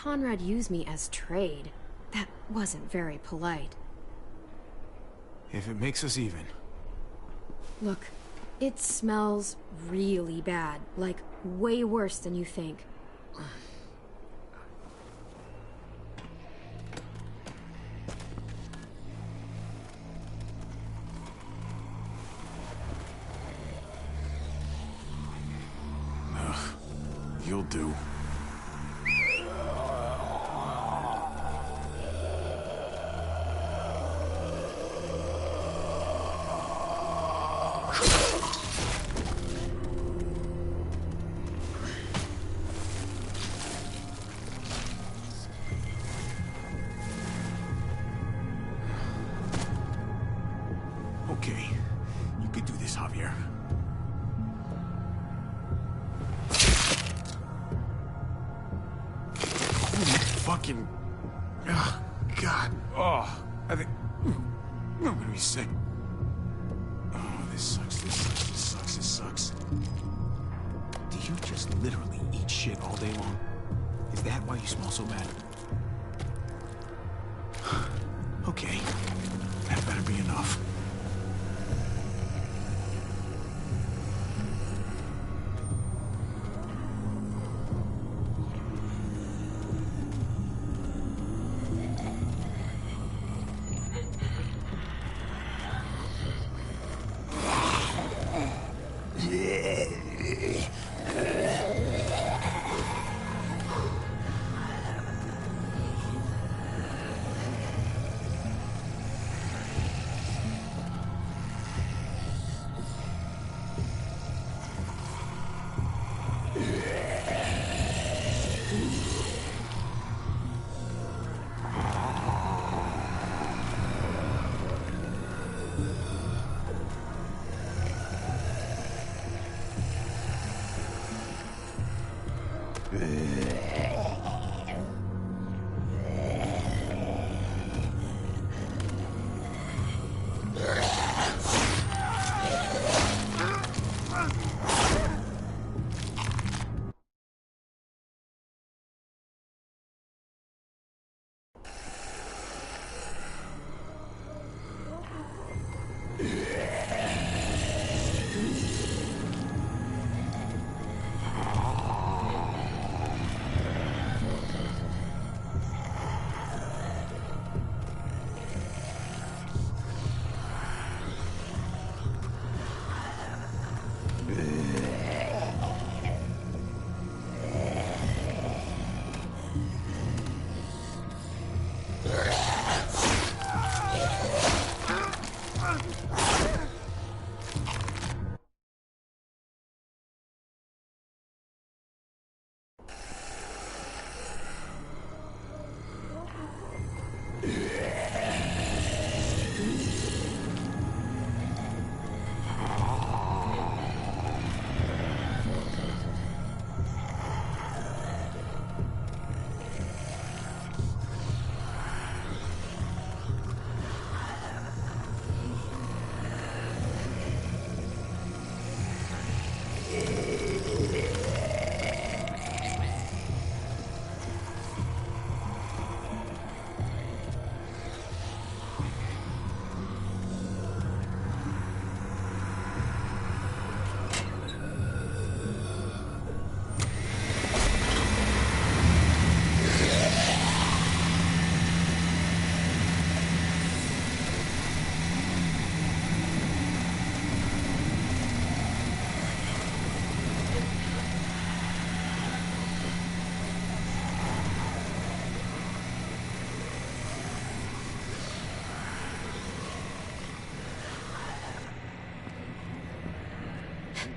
Conrad use me as trade. That wasn't very polite. If it makes us even. Look, it smells really bad. Like, way worse than you think. You'll do. Okay, you could do this, Javier. Fucking... Oh, God. Oh, I think... I'm gonna be sick. Oh, this sucks, this sucks, this sucks, this sucks. Do you just literally eat shit all day long? Is that why you smell so bad? Okay. That better be enough.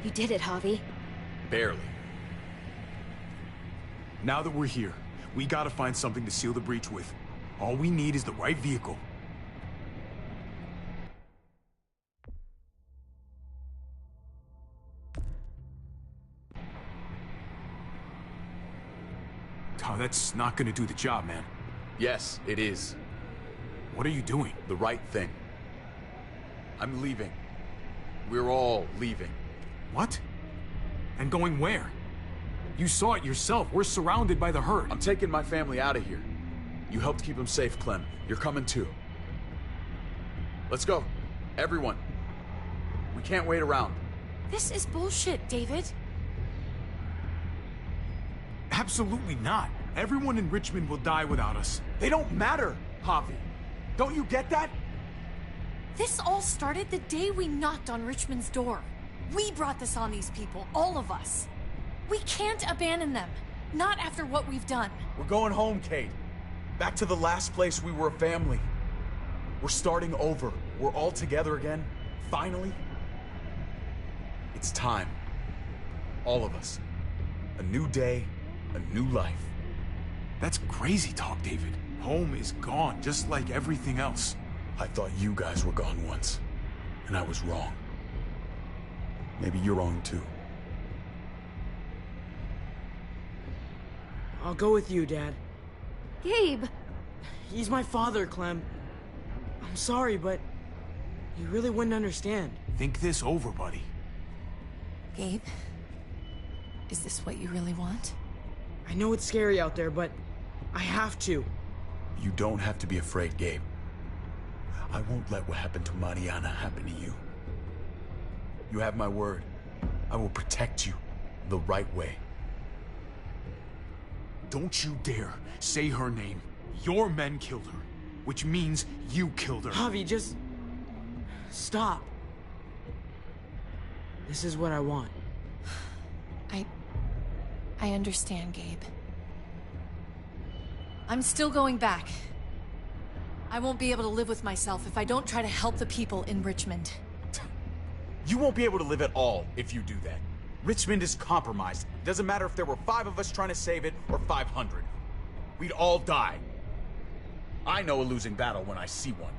You did it, Javi. Barely. Now that we're here, we gotta find something to seal the breach with. All we need is the right vehicle. Oh, that's not gonna do the job, man. Yes, it is. What are you doing? The right thing. I'm leaving. We're all leaving. What? And going where? You saw it yourself. We're surrounded by the herd. I'm taking my family out of here. You helped keep them safe, Clem. You're coming too. Let's go. Everyone. We can't wait around. This is bullshit, David. Absolutely not. Everyone in Richmond will die without us. They don't matter, Javi. Don't you get that? This all started the day we knocked on Richmond's door. We brought this on these people, all of us. We can't abandon them. Not after what we've done. We're going home, Kate. Back to the last place we were a family. We're starting over. We're all together again. Finally. It's time. All of us. A new day, a new life. That's crazy talk, David. Home is gone, just like everything else. I thought you guys were gone once, and I was wrong. Maybe you're wrong too. I'll go with you, Dad. Gabe! He's my father, Clem. I'm sorry, but you really wouldn't understand. Think this over, buddy. Gabe, is this what you really want? I know it's scary out there, but I have to. You don't have to be afraid, Gabe. I won't let what happened to Mariana happen to you. You have my word. I will protect you the right way. Don't you dare say her name. Your men killed her, which means you killed her. Javi, just stop. This is what I want. I understand, Gabe. I'm still going back. I won't be able to live with myself if I don't try to help the people in Richmond. You won't be able to live at all if you do that. Richmond is compromised. It doesn't matter if there were 5 of us trying to save it or 500. We'd all die. I know a losing battle when I see one.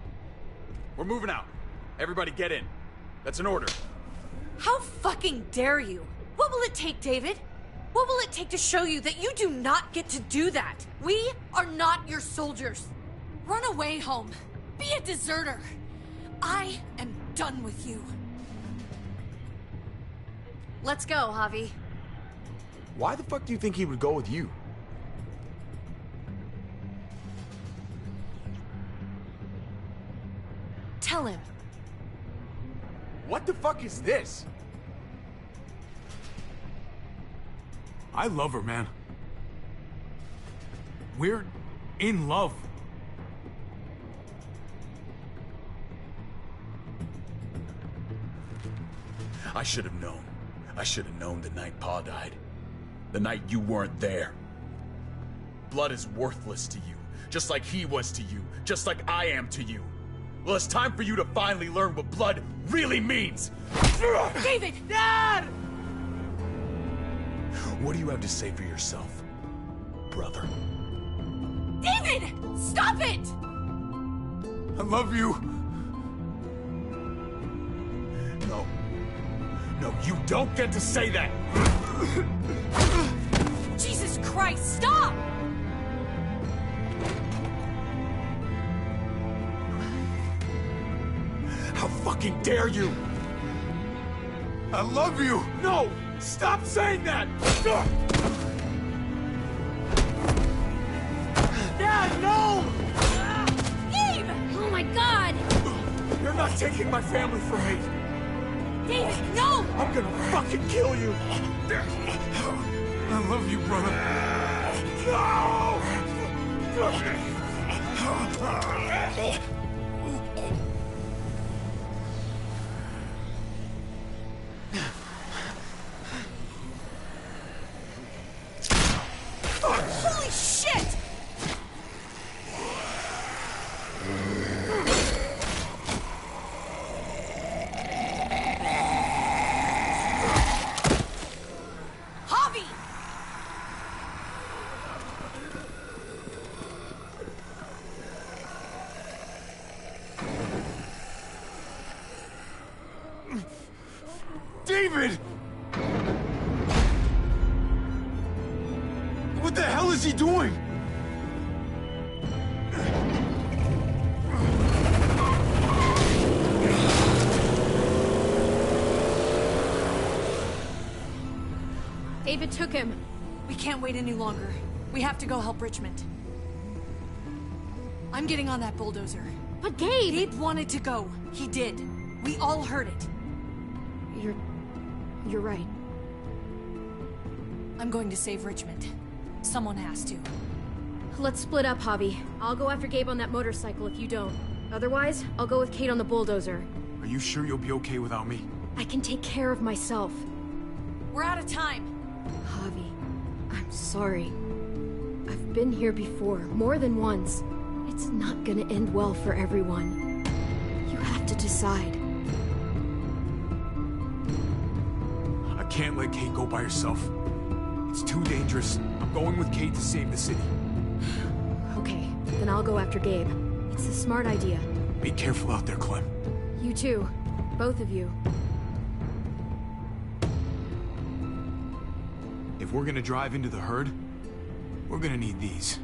We're moving out. Everybody get in. That's an order. How fucking dare you? What will it take, David? What will it take to show you that you do not get to do that? We are not your soldiers. Run away home. Be a deserter. I am done with you. Let's go, Javi. Why the fuck do you think he would go with you? Tell him. What the fuck is this? I love her, man. We're in love. I should have known. I should have known the night Pa died. The night you weren't there. Blood is worthless to you, just like he was to you, just like I am to you. Well, it's time for you to finally learn what blood really means. David! Dad! What do you have to say for yourself, brother? David! Stop it! I love you. No. No, you don't get to say that! Jesus Christ, stop! How fucking dare you! I love you. No! Stop saying that! Dad, no! Gabe! Oh my god! You're not taking my family from me! David, no! I'm gonna fucking kill you! I love you, brother. Holy shit! Javi! David! What the hell is he doing? David took him. We can't wait any longer. We have to go help Richmond. I'm getting on that bulldozer. But Gabe! Gabe wanted to go. He did. We all heard it. You're right. I'm going to save Richmond. Someone has to. Let's split up, Javi. I'll go after Gabe on that motorcycle if you don't. Otherwise, I'll go with Kate on the bulldozer. Are you sure you'll be okay without me? I can take care of myself. We're out of time. Javi, I'm sorry. I've been here before, more than once. It's not gonna end well for everyone. You have to decide. I can't let Kate go by herself. It's too dangerous. I'm going with Kate to save the city. Okay, then I'll go after Gabe. It's a smart idea. Be careful out there, Clem. You too. Both of you. If we're gonna drive into the herd, we're gonna need these.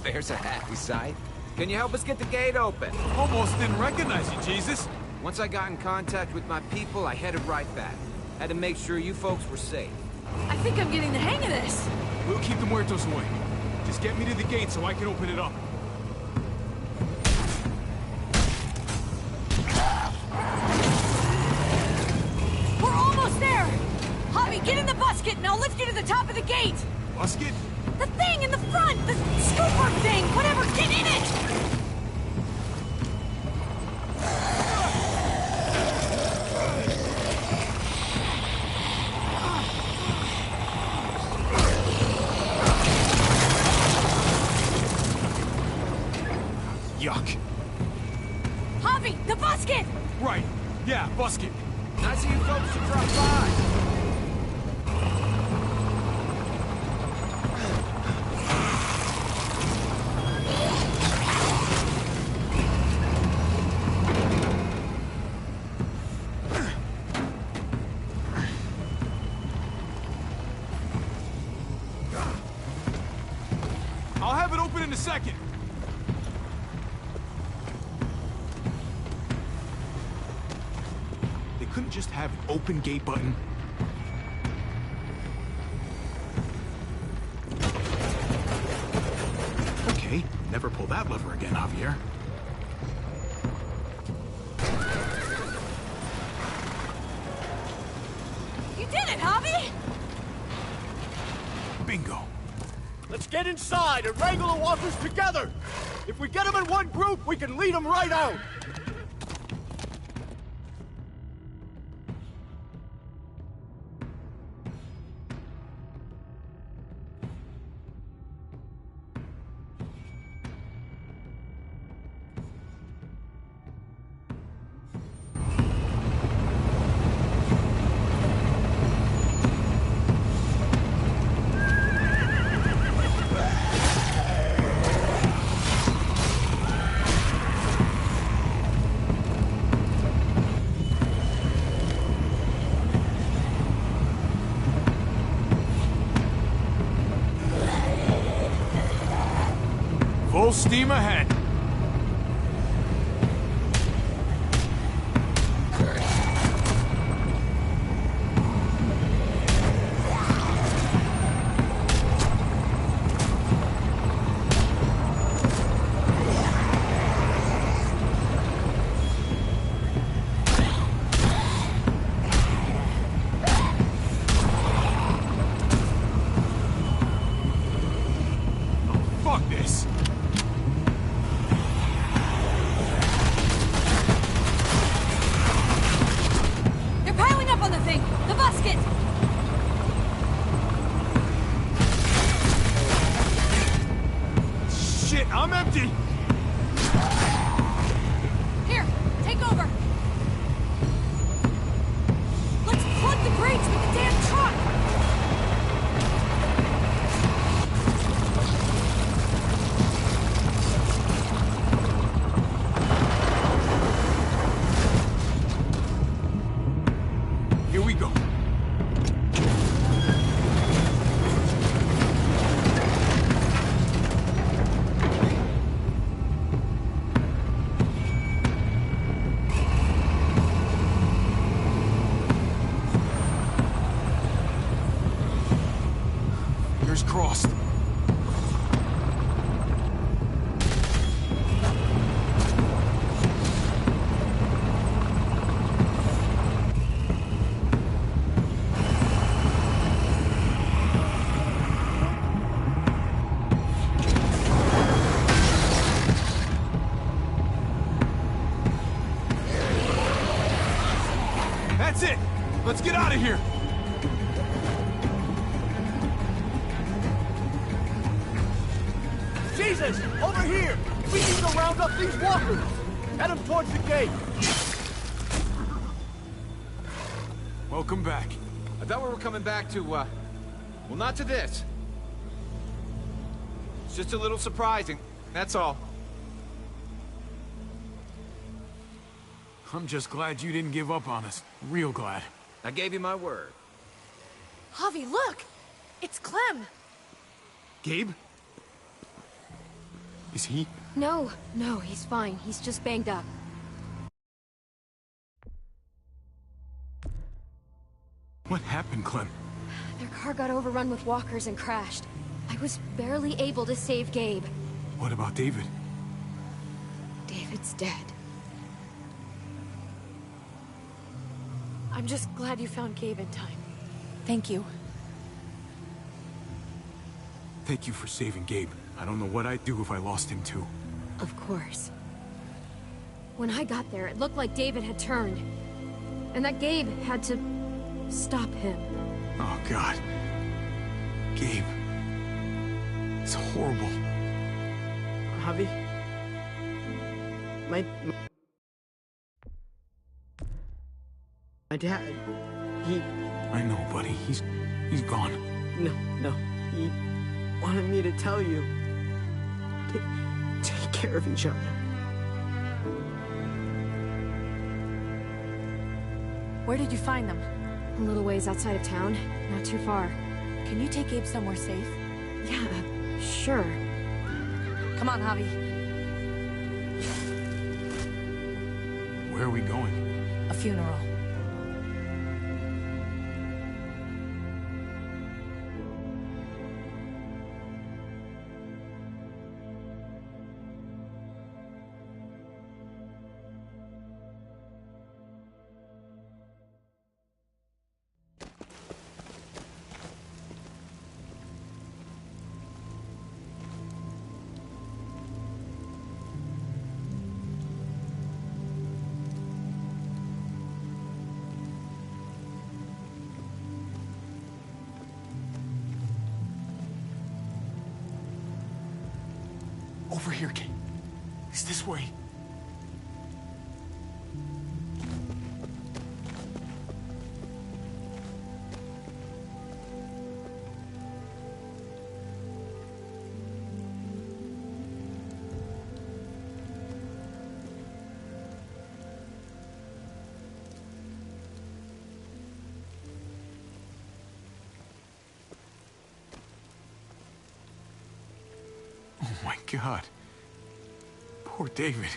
There's a happy sight. Can you help us get the gate open? Almost didn't recognize you, Jesus. Once I got in contact with my people, I headed right back. Had to make sure you folks were safe. I think I'm getting the hang of this. We'll keep the muertos away. Just get me to the gate so I can open it up. We're almost there. Javi, get in the busket and I'll lift you to the top of the gate. Busket? The thing in the front! The scooper thing! Whatever! Get in it! Yuck. Javi, the busket! Right. Yeah, busket. Nice of you folks to drop by. I'll have it open in a second. They couldn't just have an open gate button. Okay, never pull that lever again, Javier. You did it, Javi! Bingo. Let's get inside and wrangle the walkers together! If we get them in one group, we can lead them right out! Full steam ahead. Fuck this. They're piling up on the thing! The busket! Shit, I'm empty. Here, take over! Let's plug the brakes with the damn truck! out of here! Jesus! Over here! We need to round up these walkers! Head them towards the gate! Welcome back. I thought we were coming back to, well, not to this. It's just a little surprising, that's all. I'm just glad you didn't give up on us. Real glad. I gave you my word. Javi, look! It's Clem! Gabe? Is he? No, he's fine. He's just banged up. What happened, Clem? Their car got overrun with walkers and crashed. I was barely able to save Gabe. What about David? David's dead. I'm just glad you found Gabe in time. Thank you. Thank you for saving Gabe. I don't know what I'd do if I lost him too. Of course. When I got there, it looked like David had turned. And that Gabe had to stop him. Oh, God. Gabe. It's horrible. Javi? My dad, he... I know, buddy. He's gone. No. He wanted me to tell you. Take care of each other. Where did you find them? A little ways outside of town. Not too far. Can you take Gabe somewhere safe? Yeah, sure. Come on, Javi. Where are we going? A funeral. Over here, Kate. It's this way. Oh my God. Poor David.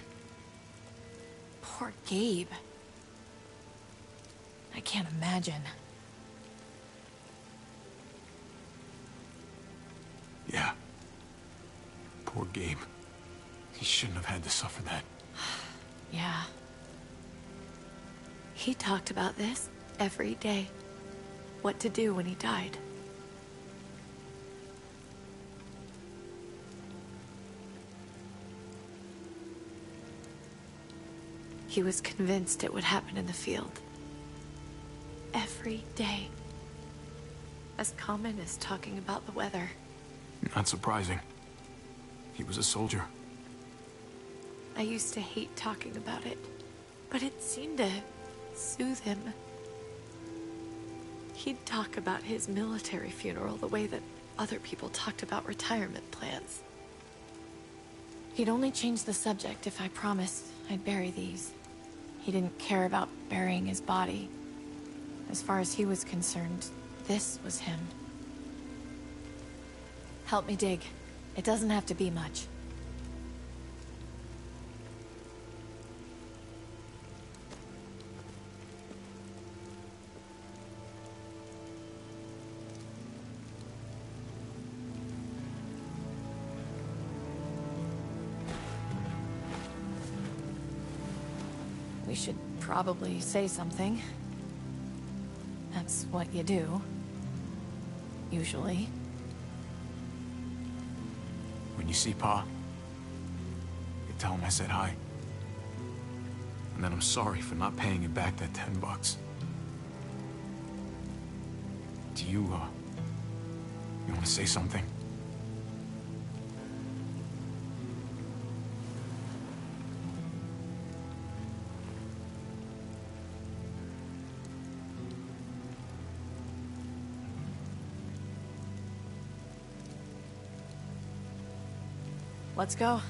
Poor Gabe. I can't imagine. Yeah. Poor Gabe. He shouldn't have had to suffer that. Yeah. He talked about this every day. What to do when he died. He was convinced it would happen in the field. Every day. As common as talking about the weather. Not surprising. He was a soldier. I used to hate talking about it, but it seemed to soothe him. He'd talk about his military funeral the way that other people talked about retirement plans. He'd only change the subject if I promised I'd bury these. He didn't care about burying his body. As far as he was concerned, this was him. Help me dig. It doesn't have to be much. We should probably say something. That's what you do. Usually. When you see Pa, you tell him I said hi. And that I'm sorry for not paying him back that $10. Do you want to say something? Let's go.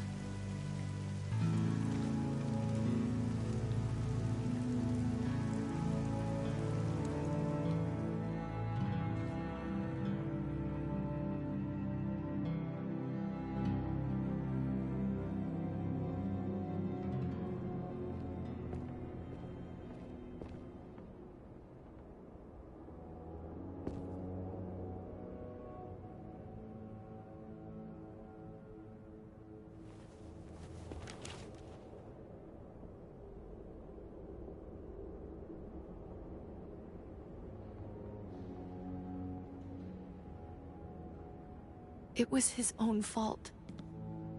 It was his own fault.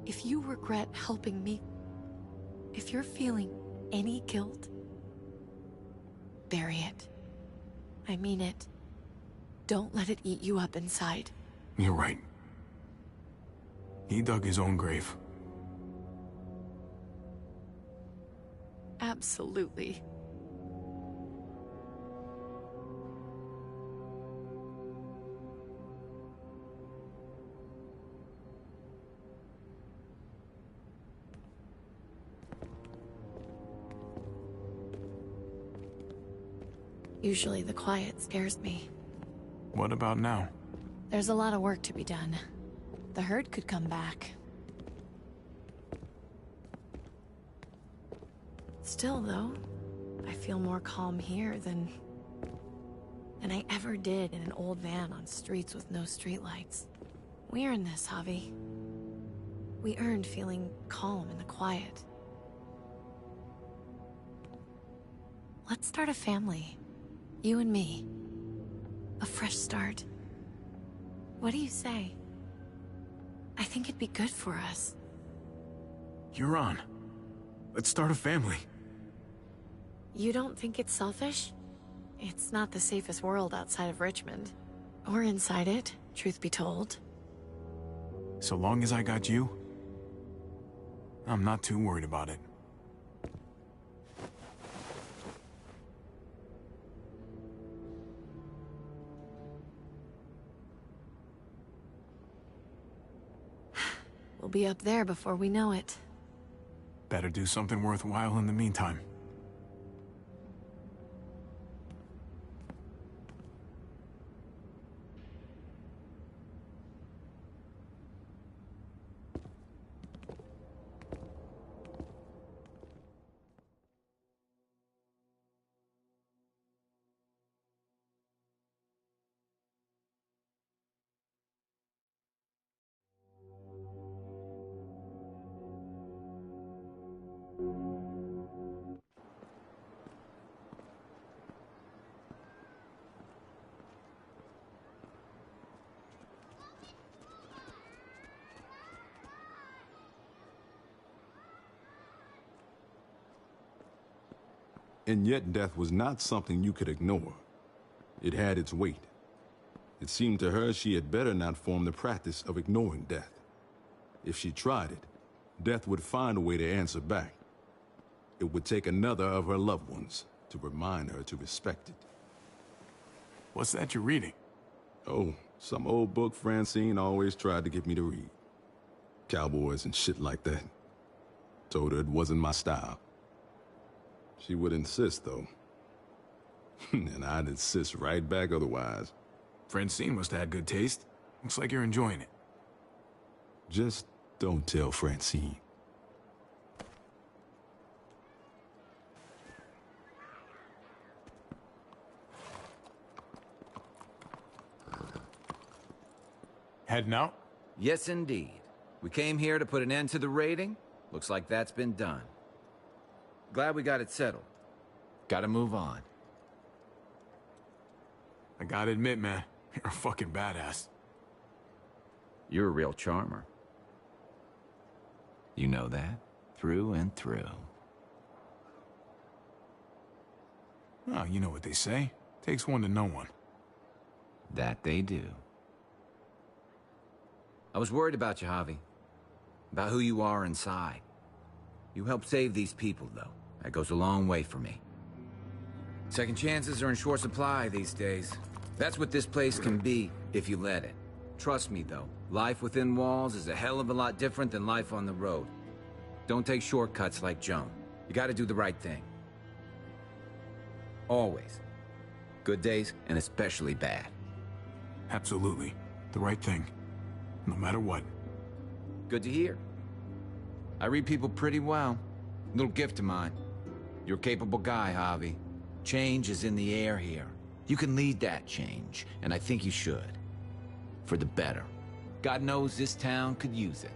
If you regret helping me, if you're feeling any guilt, bury it. I mean it. Don't let it eat you up inside. You're right. He dug his own grave. Absolutely. Usually the quiet scares me. What about now? There's a lot of work to be done. The herd could come back. Still, though, I feel more calm here than I ever did in an old van on streets with no streetlights. We earned this, Javi. We earned feeling calm in the quiet. Let's start a family. You and me. A fresh start. What do you say? I think it'd be good for us. You're on. Let's start a family. You don't think it's selfish? It's not the safest world outside of Richmond. Or inside it, truth be told. So long as I got you, I'm not too worried about it. We'll be up there before we know it. Better do something worthwhile in the meantime. And yet death was not something you could ignore. It had its weight. It seemed to her she had better not form the practice of ignoring death. If she tried it, death would find a way to answer back. It would take another of her loved ones to remind her to respect it. What's that you're reading? Oh, some old book Francine always tried to get me to read. Cowboys and shit like that. Told her it wasn't my style. She would insist, though. And I'd insist right back otherwise. Francine must have had good taste. Looks like you're enjoying it. Just don't tell Francine. Heading out? Yes, indeed. We came here to put an end to the raiding. Looks like that's been done. Glad we got it settled. Gotta move on. I gotta admit, man, you're a fucking badass. You're a real charmer. You know that? Through and through. Oh, you know what they say. Takes one to know one. That they do. I was worried about you, Javi. About who you are inside. You helped save these people, though. That goes a long way for me. Second chances are in short supply these days. That's what this place can be, if you let it. Trust me, though. Life within walls is a hell of a lot different than life on the road. Don't take shortcuts like Joan. You gotta do the right thing. Always. Good days, and especially bad. Absolutely. The right thing. No matter what. Good to hear. I read people pretty well. Little gift of mine. You're a capable guy, Javi. Change is in the air here. You can lead that change, and I think you should. For the better. God knows this town could use it.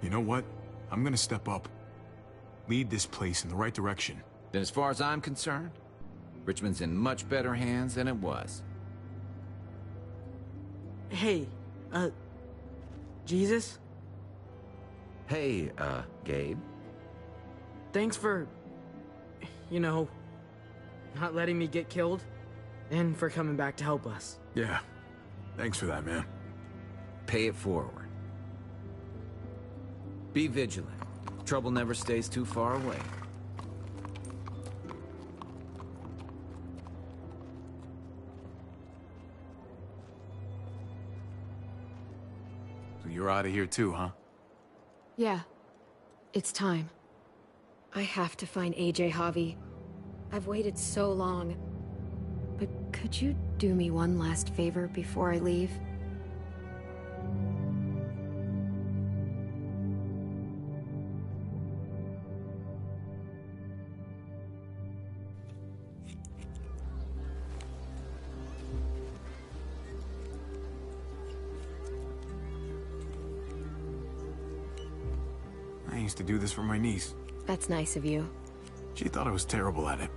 You know what? I'm gonna step up. Lead this place in the right direction. Then as far as I'm concerned, Richmond's in much better hands than it was. Hey, Jesus? Hey, Gabe. Thanks for, you know, not letting me get killed, and for coming back to help us. Yeah. Thanks for that, man. Pay it forward. Be vigilant. Trouble never stays too far away. So you're out of here too, huh? Yeah. It's time. I have to find AJ, Javi. I've waited so long. But could you do me one last favor before I leave? I used to do this for my niece. That's nice of you. She thought I was terrible at it.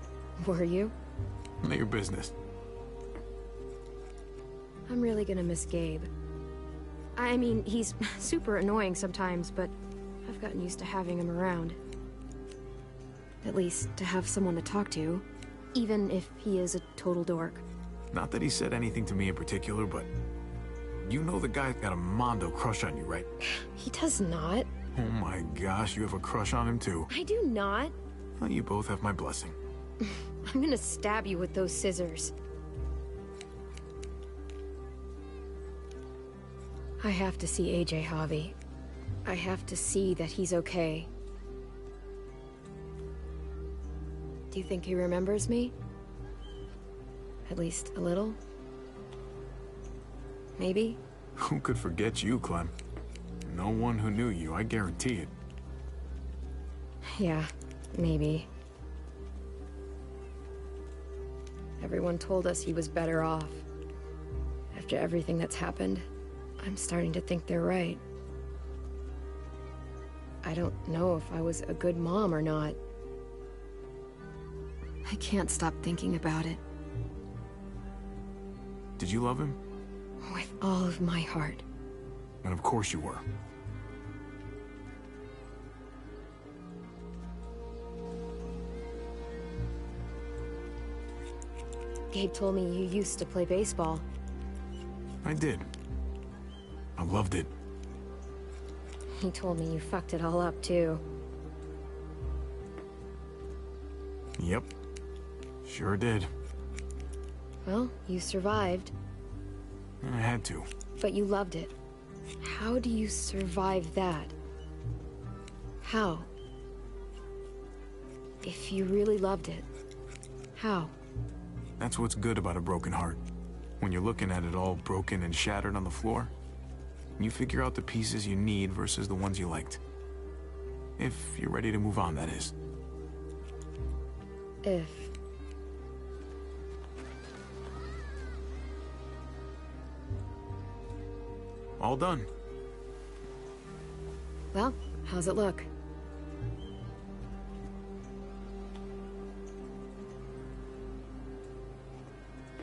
Were you? None of your business. I'm really gonna miss Gabe. I mean, he's super annoying sometimes, but I've gotten used to having him around. At least, to have someone to talk to, even if he is a total dork. Not that he said anything to me in particular, but... You know the guy's got a Mondo crush on you, right? He does not. Oh my gosh, you have a crush on him too. I do not. Well, you both have my blessing. I'm gonna stab you with those scissors. I have to see AJ, Javi. I have to see that he's okay. Do you think he remembers me? At least a little? Maybe? Who could forget you, Clem? No one who knew you, I guarantee it. Yeah, maybe. Everyone told us he was better off. After everything that's happened, I'm starting to think they're right. I don't know if I was a good mom or not. I can't stop thinking about it. Did you love him? With all of my heart. And of course you were. Gabe told me you used to play baseball. I did. I loved it. He told me you fucked it all up, too. Yep. Sure did. Well, you survived. I had to. But you loved it. How do you survive that? How? If you really loved it, how? That's what's good about a broken heart. When you're looking at it all broken and shattered on the floor, you figure out the pieces you need versus the ones you liked. If you're ready to move on, that is. If. All done. Well, how's it look?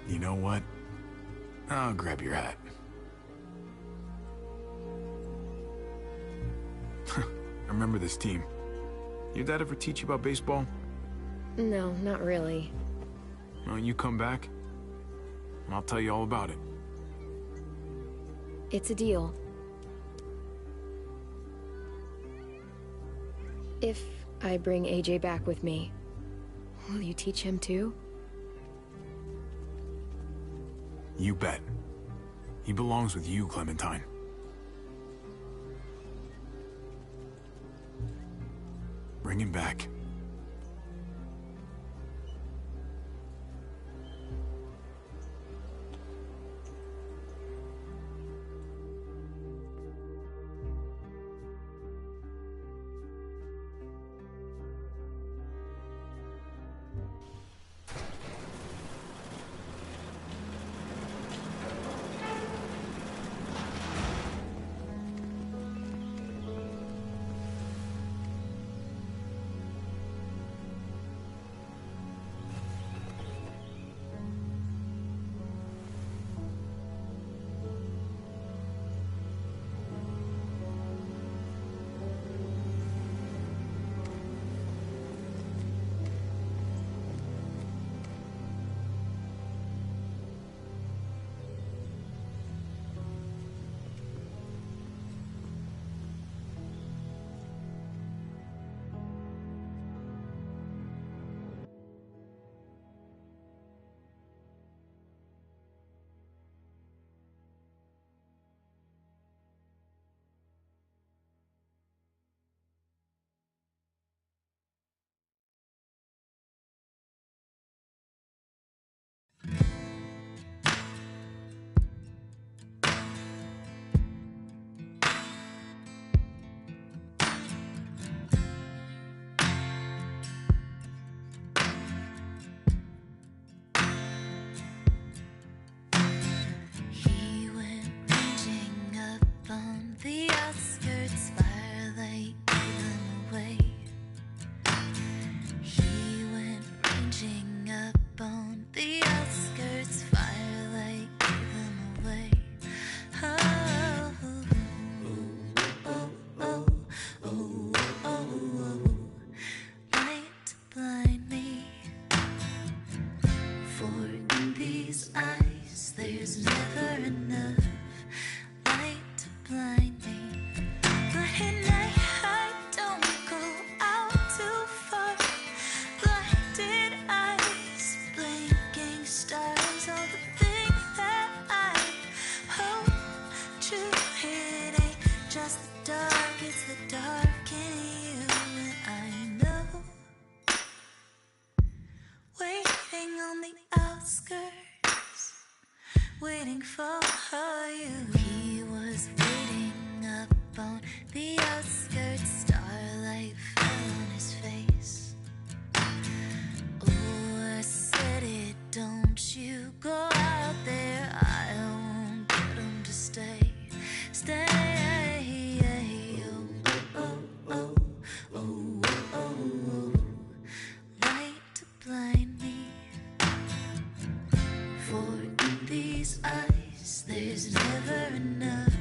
You know what? I'll grab your hat. I remember this team. Your dad ever teach you about baseball? No, not really. Well, you come back, and I'll tell you all about it. It's a deal. If I bring AJ back with me, will you teach him too? You bet. He belongs with you, Clementine. Bring him back. Waiting for you. He was waiting up on the outskirts. Starlight fell on his face. Oh, I said it, don't you go out there. I won't get him to stay. Stay. Oh, oh, oh, oh, oh, oh. Light to blind me. For in these eyes, there's never enough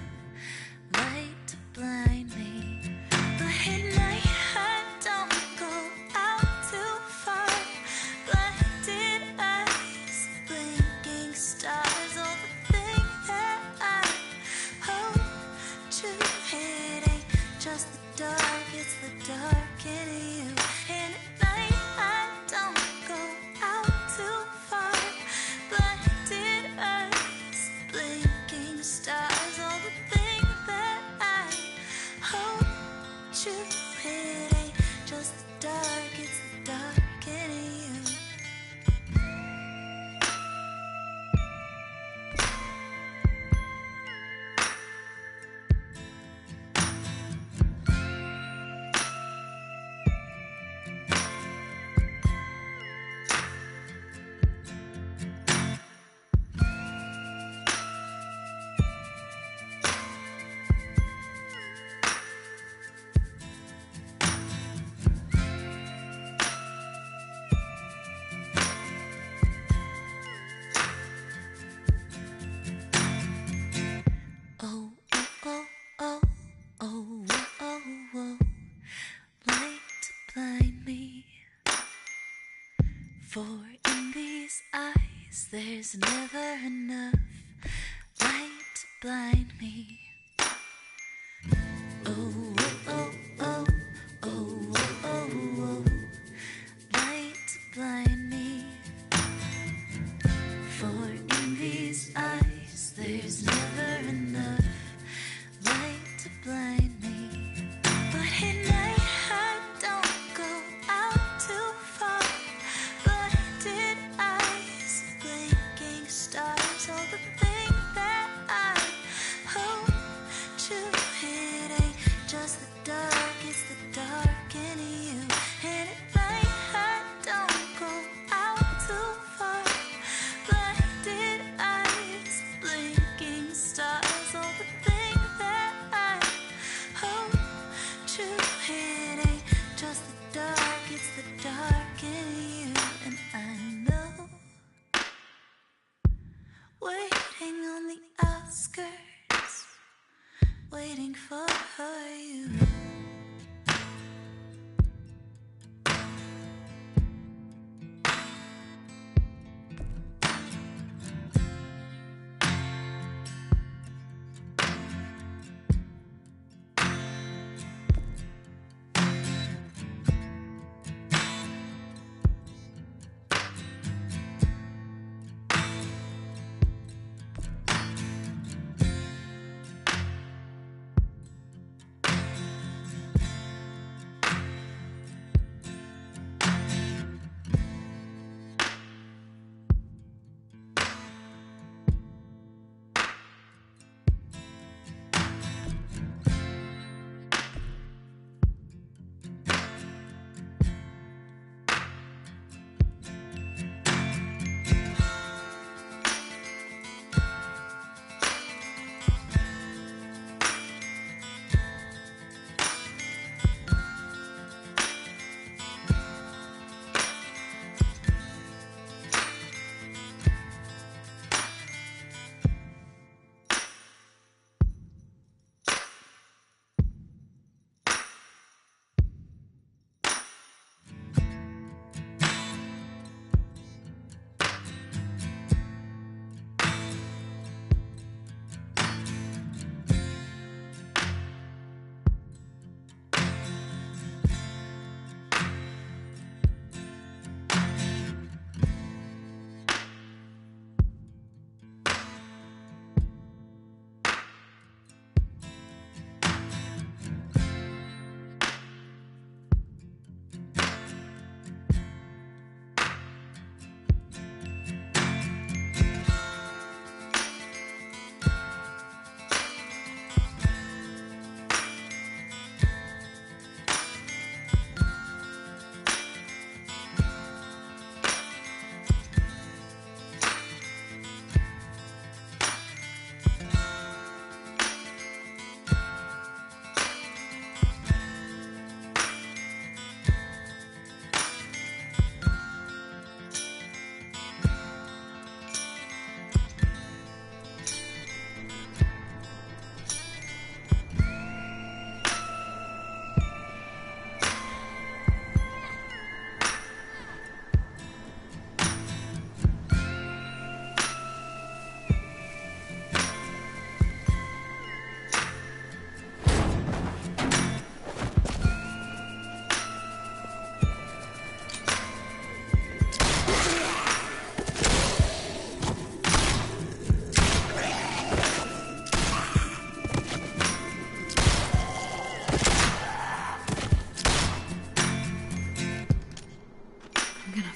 light to blind me. But at night, I don't go out too far. Blinded eyes, blinking stars, all the things that I hope to. It ain't just the dark, it's the dark in you. And at night, I don't go out too far. Blinded eyes, blinking stars, all the things that I hope to. It ain't just the dark, it's the dark in you. Oh, oh, oh, oh, oh, oh, oh, light to blind me. For in these eyes, there's never enough light to blind me. me. Oh, oh, oh, oh, oh, oh, oh, light to blind me. For in these eyes, there's never enough light to blind me. But at night, I don't go out too far. Blinded eyes, blinking stars, all the thing that I hope to hit ain't just the dark, it's the dark in you. And at night, I don't go out too far. Blinded eyes, blinking stars, all the thing that I hope to hit ain't just the dark, it's the dark in you. And I know, waiting on the outskirts, waiting for you.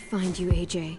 Find you, AJ.